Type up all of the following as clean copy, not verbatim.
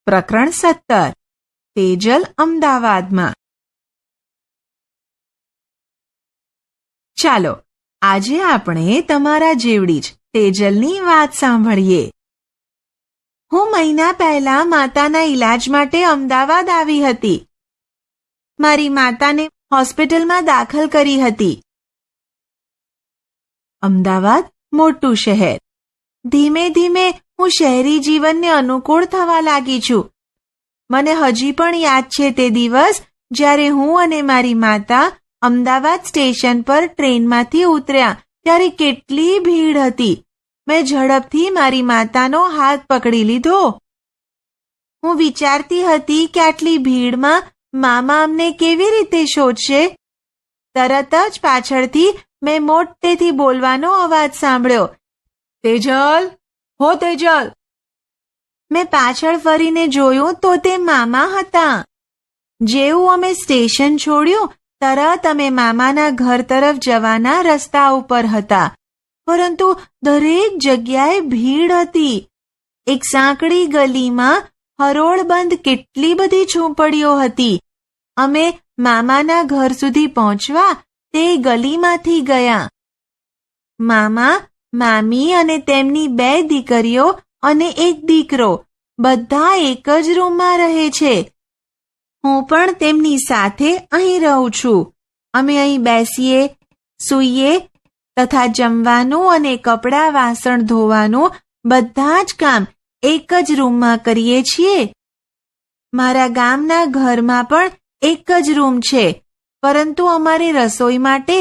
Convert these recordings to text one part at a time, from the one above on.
પ્રકરણ 17 તેજલ અમદાવાદમાં. ચાલો આજે આપણે તમારા જેવડી જ તેજલની વાત સાંભળીએ. હું મહિના પહેલા માતાના ઈલાજ માટે અમદાવાદ આવી હતી. મારી માતાને હોસ્પિટલમાં દાખલ કરી હતી. અમદાવાદ મોટું શહેર. ધીમે ધીમે હું શહેરી જીવનને અનુકૂળ થવા લાગી છું. મને હજી પણ યાદ છે તે દિવસ જ્યારે હું અને મારી માતા અમદાવાદ સ્ટેશન પર ટ્રેનમાંથી ઉતર્યા ત્યારે કેટલી ભીડ હતી. મેં ઝડપથી મારી માતાનો હાથ પકડી લીધો. હું વિચારતી હતી કે આટલી ભીડમાં મામા અમને કેવી રીતે શોધશે. તરત જ પાછળથી મેં મોટેથી બોલવાનો અવાજ સાંભળ્યો, તેજલ, હો તેજલ. મેં પાછળ ફરીને જોયું તો તે મામા હતા. જેવું અમે સ્ટેશન છોડ્યું તરત અમે મામાના ઘર તરફ જવાના રસ્તા ઉપર હતા. પરંતુ દરેક જગ્યાએ ભીડ હતી. એક સાંકડી ગલીમાં હરોળબંધ કેટલી બધી ઝૂંપડીઓ હતી. અમે મામાના ઘર સુધી પહોંચવા તે ગલીમાંથી ગયા. મામા, મામી અને તેમની 2 દીકરીઓ અને એક દીકરો બધા એક જ રૂમમાં રહે છે. હું પણ તેમની સાથે અહીં રહું છું. અમે અહીં બેસીએ, સૂઈએ તથા જમવાનું અને કપડાં વાસણ ધોવાનું બધા જ કામ એક જ રૂમમાં કરીએ છીએ. મારા ગામના ઘરમાં પણ એક જ રૂમ છે, પરંતુ અમારે રસોઈ માટે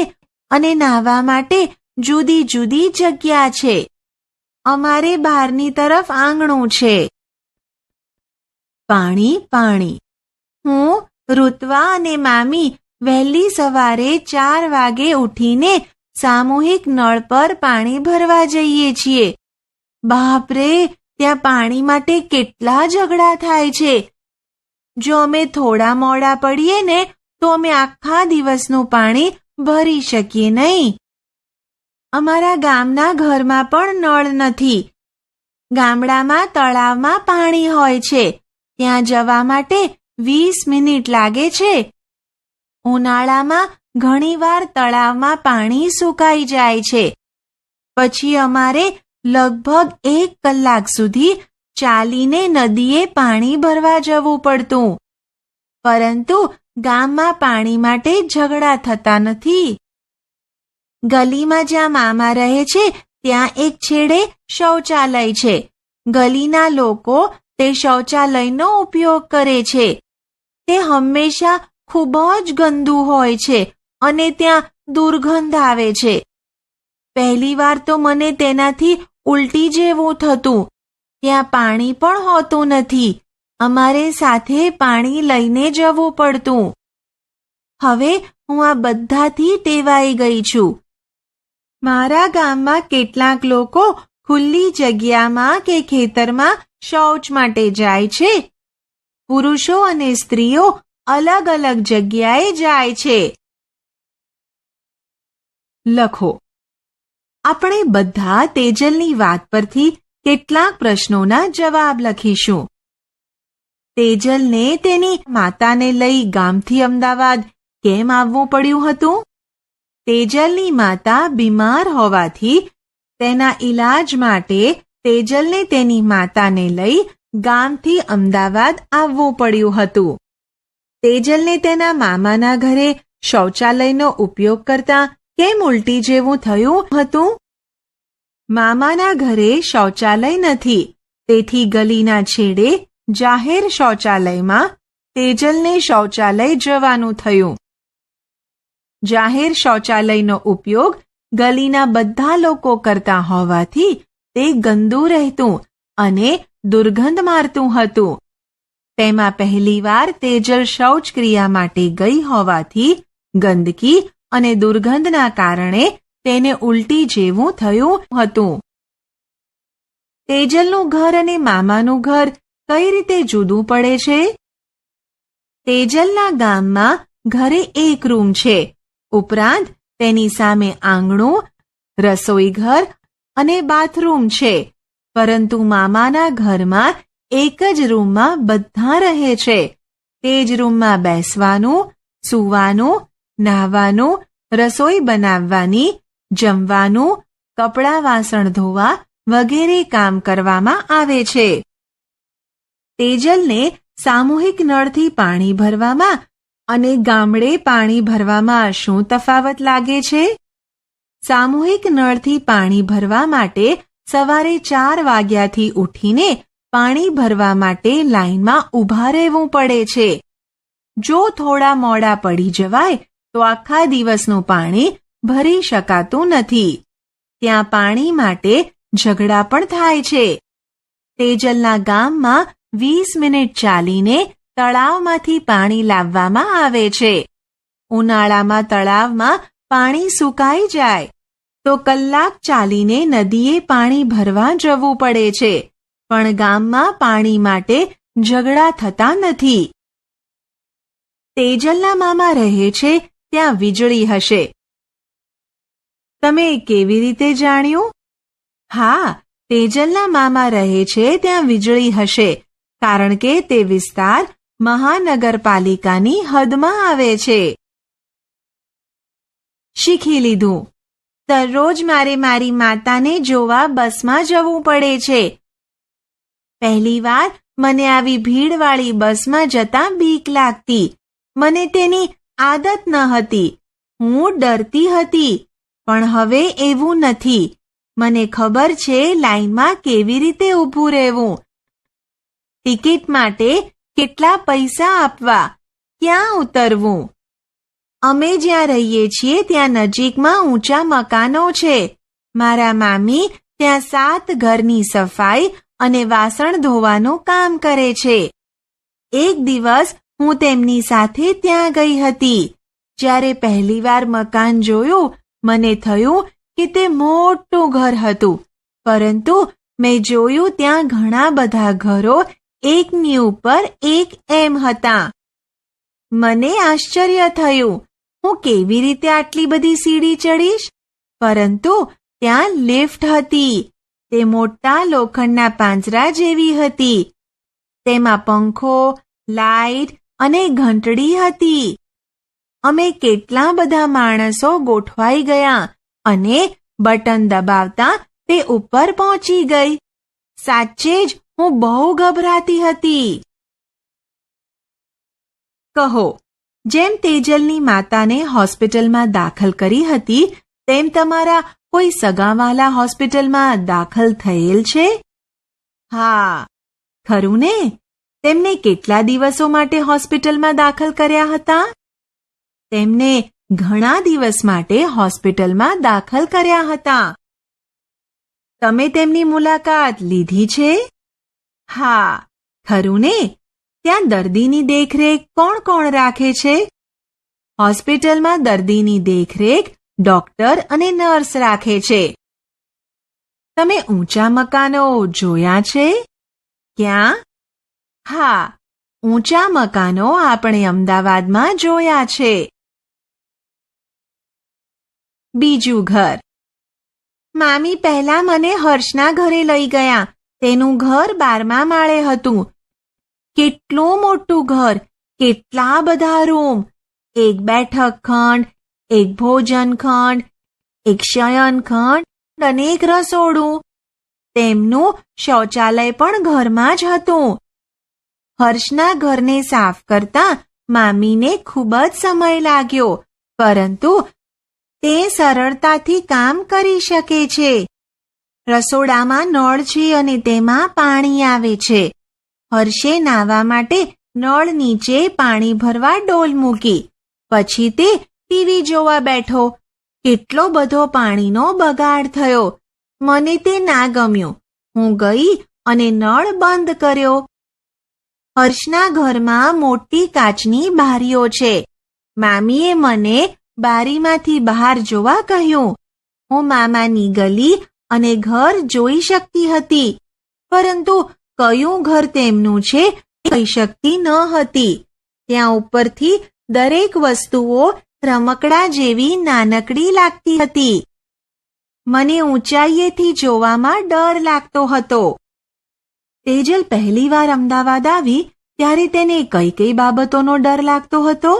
અને નાહવા માટે જુદી જુદી જગ્યા છે. અમારે બહારની તરફ આંગણું છે. પાણી પાણી. હું, ઋત્વા અને મામી વહેલી સવારે 4 વાગે ઉઠીને સામૂહિક નળ પર પાણી ભરવા જઈએ છીએ. બાપરે, ત્યાં પાણી માટે કેટલા ઝઘડા થાય છે. જો અમે થોડા મોડા પડીએ ને તો અમે આખા દિવસનું પાણી ભરી શકીએ નહીં. અમારા ગામના ઘરમાં પણ નળ નથી. ગામડામાં તળાવમાં પાણી હોય છે. ત્યાં જવા માટે 20 મિનિટ લાગે છે. ઉનાળામાં ઘણીવાર તળાવમાં પાણી સુકાઈ જાય છે. પછી અમારે લગભગ 1 કલાક સુધી ચાલીને નદીએ પાણી ભરવા જવું પડતું. પરંતુ ગામમાં પાણી માટે ઝઘડા થતા નથી. ગલીમાં જ્યાં મામા રહે છે ત્યાં એક છેડે શૌચાલય છે. ગલીના લોકો તે શૌચાલયનો ઉપયોગ કરે છે. તે હંમેશા ખૂબ જ ગંદુ હોય છે અને ત્યાં દુર્ગંધ આવે છે. પહેલીવાર તો મને તેનાથી ઉલટી જેવું થતું. ત્યાં પાણી પણ હોતું નથી. અમારે સાથે પાણી લઈને જવું પડતું. હવે હું આ બધાથી ટેવાઈ ગઈ છું. મારા ગામમાં કેટલાક લોકો ખુલ્લી જગ્યામાં કે ખેતરમાં શૌચ માટે જાય છે. પુરુષો અને સ્ત્રીઓ અલગ અલગ જગ્યાએ જાય છે. લખો. આપણે બધા તેજલની વાત પરથી કેટલાક પ્રશ્નોના જવાબ લખીશું. તેજલને તેની માતાને લઈ ગામથી અમદાવાદ કેમ આવવું પડ્યું હતું? તેજલની માતા બીમાર હોવાથી તેના ઈલાજ માટે તેજલને તેની માતાને લઈ ગામથી અમદાવાદ આવવું પડ્યું હતું. તેજલને તેના મામાના ઘરે શૌચાલયનો ઉપયોગ કરતા કેમ ઉલટી જેવું થયું હતું? મામાના ઘરે શૌચાલય નથી, તેથી ગલીના છેડે જાહેર શૌચાલયમાં તેજલને શૌચાલય જવાનું થયું. જાહેર શૌચાલયનો ઉપયોગ ગલીના બધા લોકો કરતા હોવાથી તે ગંદુ રહેતું અને દુર્ગંધ મારતું હતું. તેમાં પહેલીવાર તેજલ શૌચક્રિયા માટે ગઈ હોવાથી ગંદકી અને દુર્ગંધના કારણે તેને ઉલટી જેવું થયું હતું. તેજલનું ઘર અને મામાનું ઘર કઈ રીતે જુદું પડે છે? તેજલના ગામમાં ઘરે એક રૂમ છે. ઉપરાંત તેની સામે આંગણું, રસોઈ ઘર અને બાથરૂમ છે. પરંતુ મામાના ઘરમાં એક જ રૂમમાં બધા રહે છે. તે જ રૂમમાં બેસવાનું, સૂવાનું, નહાવાનું, રસોઈ બનાવવાની, જમવાનું, કપડાં વાસણ ધોવા વગેરે કામ કરવામાં આવે છે. તેજલને સામૂહિક નળથી પાણી ભરવામાં અને ગામડે પાણી ભરવામાં શું તફાવત લાગે છે? સામૂહિક નળથી પાણી ભરવા માટે સવારે 4 વાગ્યાથી ઉઠીને પાણી ભરવા માટે લાઈનમાં ઊભા રહેવું પડે છે. જો થોડા મોડા પડી જવાય તો આખા દિવસનું પાણી ભરી શકાતું નથી. ત્યાં પાણી માટે ઝઘડા પણ થાય છે. તેજલના ગામમાં 20 મિનિટ ચાલીને તળાવમાંથી પાણી લાવવામાં આવે છે. ઉનાળામાં તળાવમાં પાણી સુકાઈ જાય તો કલાક ચાલીને નદીએ પાણી ભરવા જવું પડે છે. પણ ગામમાં પાણી માટે ઝઘડા થતા નથી. તેજલના મામા રહે છે ત્યાં વીજળી હશે. તમે કેવી રીતે જાણ્યું? હા, તેજલના મામા રહે છે ત્યાં વીજળી હશે, કારણ કે તે વિસ્તાર મહાનગરપાલિકાની હદમાં આવે છે. શીખી લીધું. દરરોજ મારે મારી માતાને જોવા બસમાં જવું પડે છે. પહેલીવાર મને આવી ભીડવાળી બસમાં જતા બીક લાગતી. મને તેની આદત ન હતી. હું ડરતી હતી. પણ હવે એવું નથી. મને ખબર છે લાઈનમાં કેવી રીતે ઊભું રહેવું, ટિકિટ માટે કેટલા પૈસા આપવા, ક્યાં ઉતરવું. અમે જ્યાં રહીએ છીએ ત્યાં નજીકમાં ઊંચા મકાનો છે. મારા મામી ત્યાં 7 ઘરની સફાઈ અને વાસણ ધોવાનું કામ કરે છે. એક દિવસ હું તેમની સાથે ત્યાં ગઈ હતી. જ્યારે પહેલીવાર મકાન જોયું મને થયું કે તે મોટું ઘર હતું, પરંતુ મેં જોયું ત્યાં ઘણા બધા ઘરો એકની ઉપર એક એમ હતા. મને આશ્ચર્ય થયું, હું કેવી રીતે આટલી બધી સીડી ચડીશ? પરંતુ ત્યાં લિફ્ટ હતી. તે મોટા લોખંડના પાંજરા જેવી હતી. તેમાં પંખો, લાઇટ અને ઘંટડી હતી. અમે કેટલા બધા માણસો ગોઠવાઈ ગયા અને બટન દબાવતા તે ઉપર પહોંચી ગઈ. સાચે જ હું બહુ ગભરાતી હતી. કહો, જેમ તેજલની માતાને હોસ્પિટલમાં દાખલ કરી હતી તેમ તમારા કોઈ સગાવાલા હોસ્પિટલમાં દાખલ થયેલ છે? હા, ખરું ને? તેમને કેટલા દિવસો માટે હોસ્પિટલમાં દાખલ કર્યા હતા? તેમને ઘણા દિવસ માટે હોસ્પિટલમાં દાખલ કર્યા હતા. તમે તેમની મુલાકાત લીધી છે? હા, ખરું ને? ત્યાં દર્દીની દેખરેખ કોણ કોણ રાખે છે? હોસ્પિટલમાં દર્દીની દેખરેખ ડોક્ટર અને નર્સ રાખે છે. તમે ઊંચા મકાનો જોયા છે? ક્યાં? હા, ઊંચા મકાનો આપણે અમદાવાદમાં જોયા છે. બીજું ઘર. મામી પહેલા મને હર્ષના ઘરે લઈ ગયા. તેનું ઘર 12મા માળે હતું. કેટલું મોટું ઘર, કેટલા બધા રૂમ, એક બેઠક ખંડ, એક ભોજન ખંડ, એક શયન ખંડ અને એક રસોડું. તેમનું શૌચાલય પણ ઘરમાં જ હતું. હર્ષના ઘરને સાફ કરતા મામીને ખૂબ જ સમય લાગ્યો, પરંતુ તે સરળતાથી કામ કરી શકે છે. રસોડામાં નળ છે અને તેમાં પાણી આવે છે. હર્ષે નાહવા માટે નળ નીચે પાણી ભરવા ડોલ મૂકી. પછી તે ટીવી જોવા બેઠો. કેટલો બધો પાણીનો બગાડ થયો. મને તે ના ગમ્યું. હું ગઈ અને નળ બંધ કર્યો. હર્ષના ઘરમાં મોટી કાચની બારીઓ છે. મામીએ મને બારીમાંથી બહાર જોવા કહ્યું. હું મામાની ગલી અને ઘર જોઈ શકતી હતી, પરંતુ કયું ઘર તેમનું છે એ કહી શકતી ન હતી. ત્યાં ઉપરથી દરેક વસ્તુઓ રમકડા જેવી નાનકડી લાગતી હતી. મને ઊંચાઈએથી જોવામાં ડર લાગતો હતો. તેજલ પહેલીવાર અમદાવાદ આવી ત્યારે તેને કઈ કઈ બાબતોનો ડર લાગતો હતો?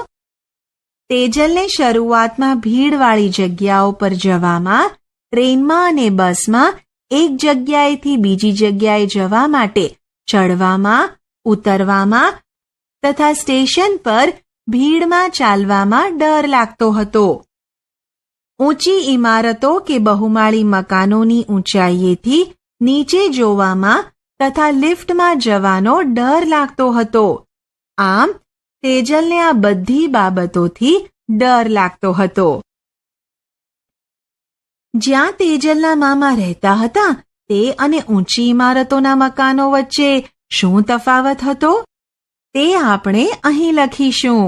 તેજલને શરૂઆતમાં ભીડવાળી જગ્યાઓ પર જવામાં, ટ્રેનમાં અને બસમાં એક જગ્યાએથી બીજી જગ્યાએ જવા માટે ચડવામાં, ઉતરવામાં તથા સ્ટેશન પર ભીડમાં ચાલવામાં ડર લાગતો હતો. ઊંચી ઇમારતો કે બહુમાળી મકાનોની ઊંચાઈએથી નીચે જોવામાં તથા લિફ્ટમાં જવાનો ડર લાગતો હતો. આમ તેજલને આ બધી બાબતોથી ડર લાગતો હતો. જ્યાં તેજલના મામા રહેતા હતા તે અને ઊંચી ઇમારતોના મકાનો વચ્ચે શું તફાવત હતો તે આપણે અહીં લખીશું.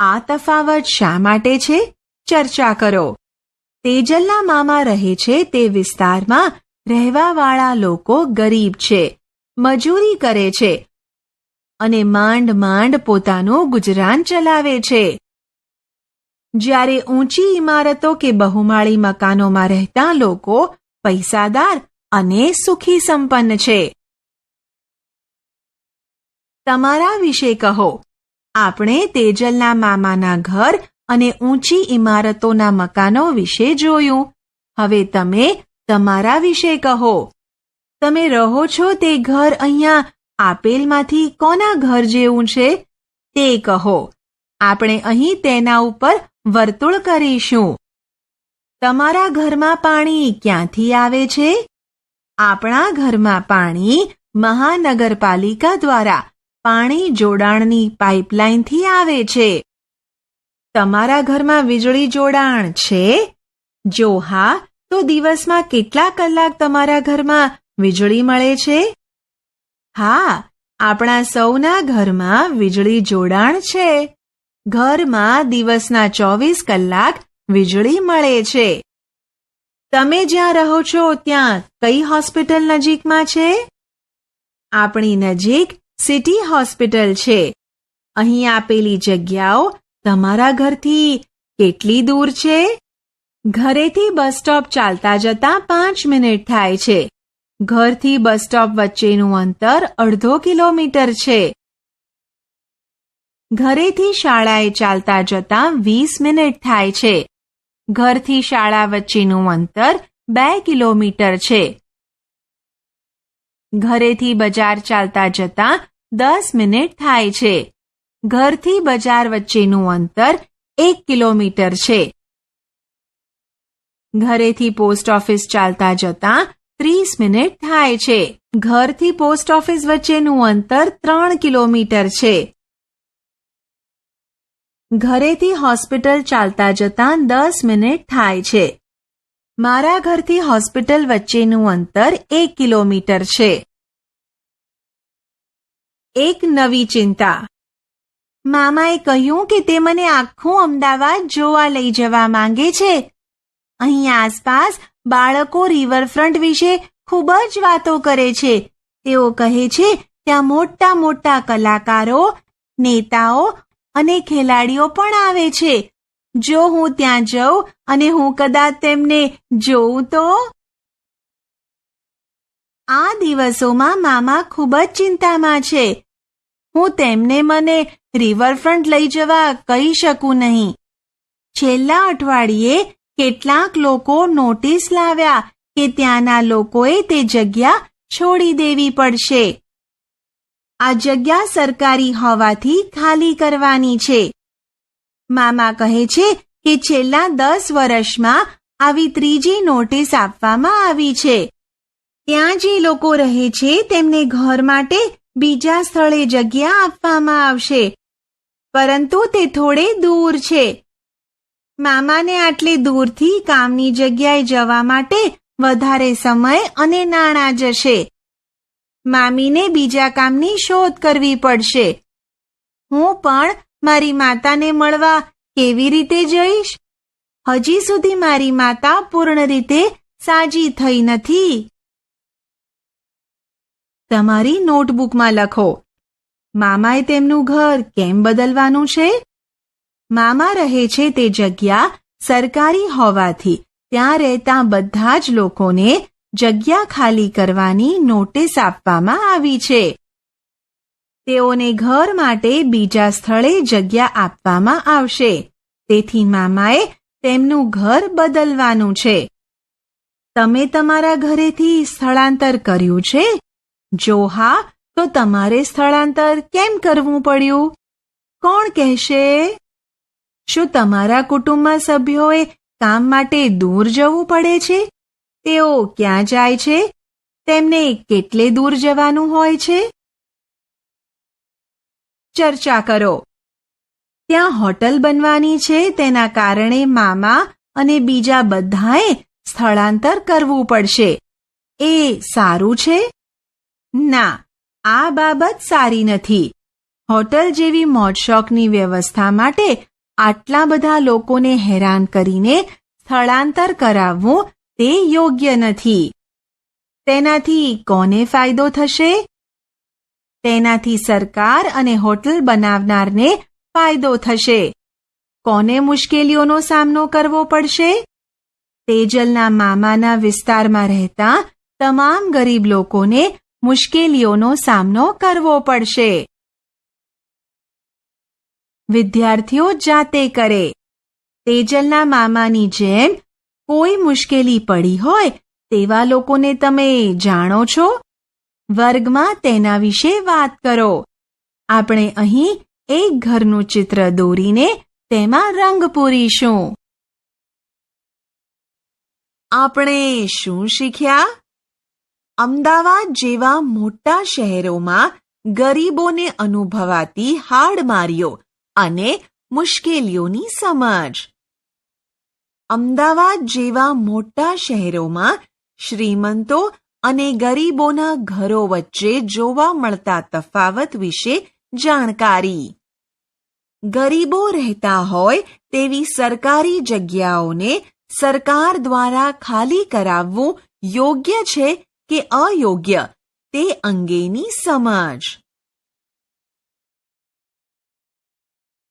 આ તફાવત શા માટે છે? ચર્ચા કરો. તેજલના મામા રહે છે તે વિસ્તારમાં રહેવાવાળા લોકો ગરીબ છે, મજૂરી કરે છે અને માંડ માંડ પોતાનું ગુજરાન ચલાવે છે. જ્યારે ઊંચી ઇમારતો કે બહુમાળી મકાનોમાં રહેતા લોકો પૈસાદાર અને સુખી સંપન્ન છે. તમારા વિશે કહો. આપણે તેજલના મામાના ઘર અને ઊંચી ઇમારતોના મકાનો વિશે જોયું. હવે તમે તમારા વિશે કહો. તમે રહો છો તે ઘર અહીંયા આપેલમાંથી કોના ઘર જેવું છે તે કહો. આપણે અહીં તેના ઉપર વર્તુળ કરીશું. તમારા ઘરમાં પાણી ક્યાંથી આવે છે? આપણા ઘરમાં પાણી મહાનગરપાલિકા દ્વારા પાણી જોડાણની પાઇપલાઇનથી આવે છે. તમારા ઘરમાં વીજળી જોડાણ છે? જો હા, તો દિવસમાં કેટલા કલાક તમારા ઘરમાં વીજળી મળે છે? હા, આપણા સૌના ઘરમાં વીજળી જોડાણ છે. ઘરમાં દિવસના 24 કલાક વીજળી મળે છે. તમે જ્યાં રહો છો ત્યાં કઈ હોસ્પિટલ નજીકમાં છે? આપણી નજીક સિટી હોસ્પિટલ છે. અહીં આપેલી જગ્યાઓ તમારા ઘરથી કેટલી દૂર છે? ઘરેથી બસ સ્ટોપ ચાલતા જતા 5 મિનિટ થાય છે. ઘરથી બસ સ્ટોપ વચ્ચેનું અંતર 1/2 કિલોમીટર છે. ઘરેથી શાળાએ ચાલતા જતા 20 મિનિટ થાય છે. ઘરથી શાળા વચ્ચેનું અંતર 2 કિલોમીટર છે. ઘરેથી બજાર ચાલતા જતા 10 મિનિટ થાય છે. ઘરથી બજાર વચ્ચેનું અંતર 1 કિલોમીટર છે. ઘરેથી પોસ્ટ ઓફિસ ચાલતા જતા 30 મિનિટ થાય છે. ઘરથી પોસ્ટ ઓફિસ વચ્ચેનું અંતર 3 કિલોમીટર છે. ઘરેથી હોસ્પિટલ ચાલતા જતા 10 મિનિટ થાય છે. મારા ઘરથી હોસ્પિટલ વચ્ચેનું અંતર 1 કિલોમીટર છે. એક નવી ચિંતા. મામાએ કહ્યું કે તે મને આખું અમદાવાદ જોવા લઈ જવા માંગે છે. અહીં આસપાસ બાળકો રિવરફ્રન્ટ વિશે ખૂબ જ વાતો કરે છે. તેઓ કહે છે ત્યાં મોટા મોટા કલાકારો, નેતાઓ અને ખેલાડીઓ પણ આવે છે. જો હું ત્યાં જઉં અને હું કદાચ તેમને જોઉં તો? આ દિવસોમાં મામા ખૂબ જ ચિંતામાં છે. હું તેમને મને રિવરફ્રન્ટ લઈ જવા કહી શકું નહીં. છેલ્લા અઠવાડિયે કેટલાક લોકો નોટિસ લાવ્યા કે ત્યાંના લોકોએ તે જગ્યા છોડી દેવી પડશે. આ જગ્યા સરકારી હોવાથી ખાલી કરવાની છે. મામા કહે છે કે છેલ્લા 10 વર્ષમાં આવી ત્રીજી નોટિસ આપવામાં આવી છે. ત્યાં જે લોકો રહે છે તેમને ઘર માટે બીજા સ્થળે જગ્યા આપવામાં આવશે, પરંતુ તે થોડે દૂર છે. મામાને આટલે દૂરથી કામની જગ્યાએ જવા માટે વધારે સમય અને નાણાં જશે. મામીને બીજા કામની શોધ કરવી પડશે. હું પણ મારી માતાને મળવા કેવી રીતે જઈશ? હજી સુધી મારી માતા પૂર્ણ રીતે સાજી થઈ નથી. તમારી નોટબુકમાં લખો. મામાએ તેમનું ઘર કેમ બદલવાનું છે? મામા રહે છે તે જગ્યા સરકારી હોવાથી ત્યાં રહેતા બધા જ લોકોને જગ્યા ખાલી કરવાની નોટિસ આપવામાં આવી છે. તેઓને ઘર માટે બીજા સ્થળે જગ્યા આપવામાં આવશે. તેથી મામાએ તેમનું ઘર બદલવાનું છે. તમે તમારા ઘરેથી સ્થળાંતર કર્યું છે? જો હા, તો તમારે સ્થળાંતર કેમ કરવું પડ્યું? કોણ કહેશે? શું તમારા કુટુંબમાં સભ્યોએ કામ માટે દૂર જવું પડે છે? તેઓ ક્યાં જાય છે? તેમને કેટલે દૂર જવાનું હોય છે? ચર્ચા કરો. ત્યાં હોટલ બનવાની છે, તેના કારણે મામા અને બીજા બધાએ સ્થળાંતર કરવું પડશે. એ સારું છે? ના, આ બાબત સારી નથી. હોટલ જેવી મોજશોખની વ્યવસ્થા માટે આટલા બધા લોકોને હેરાન કરીને સ્થળાંતર કરાવવું તે યોગ્ય નથી. તેનાથી કોને ફાયદો થશે? તેનાથી સરકાર અને હોટલ બનાવનારને ફાયદો થશે. કોને મુશ્કેલીઓનો સામનો કરવો પડશે? તેજલના મામાના વિસ્તારમાં રહેતા તમામ ગરીબ લોકોને મુશ્કેલીઓનો સામનો કરવો પડશે. વિદ્યાર્થીઓ જાતે કરે. તેજલના મામાની જેમ કોઈ મુશ્કેલી પડી હોય તેવા લોકોને તમે જાણો છો? વર્ગમાં તેના વિશે વાત કરો. આપણે અહીં એક ઘરનું ચિત્ર દોરીને તેમાં રંગ પૂરીશું. આપણે શું શીખ્યા? અમદાવાદ જેવા મોટા શહેરોમાં ગરીબોને અનુભવાતી હાડમારીઓ અને મુશ્કેલીઓની સમજ. અમદાવાદ જેવા મોટા શહેરોમાં શ્રીમંતો અને ગરીબોના ઘરો વચ્ચે જોવા મળતા તફાવત વિશે જાણકારી. ગરીબો રહેતા હોય તેવી સરકારી જગ્યાઓને સરકાર દ્વારા ખાલી કરાવવું યોગ્ય છે કે અયોગ્ય તે અંગેની સમજ.